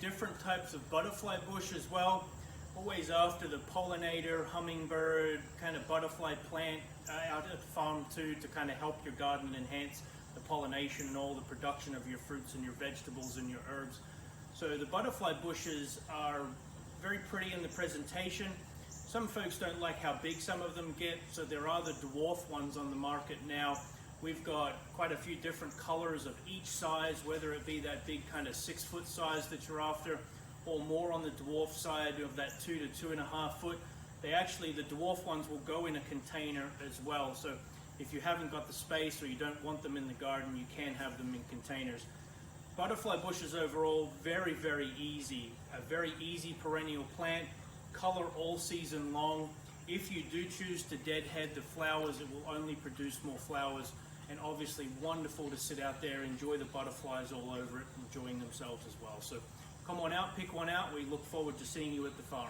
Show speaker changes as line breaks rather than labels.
different types of butterfly bush as well. Always after the pollinator, hummingbird, kind of butterfly plant out at the farm too, to kind of help your garden enhance the pollination and all the production of your fruits and your vegetables and your herbs. So the butterfly bushes are very pretty in the presentation. Some folks don't like how big some of them get, so there are the dwarf ones on the market now. We've got quite a few different colors of each size, whether it be that big kind of 6 foot size that you're after, or more on the dwarf side of that 2 to 2.5 foot. The dwarf ones will go in a container as well. So if you haven't got the space or you don't want them in the garden, you can have them in containers. Butterfly bushes overall, very, very easy. A very easy perennial plant, color all season long. If you do choose to deadhead the flowers, it will only produce more flowers, and obviously wonderful to sit out there, enjoy the butterflies all over it, enjoying themselves as well. So come on out, pick one out. We look forward to seeing you at the farm.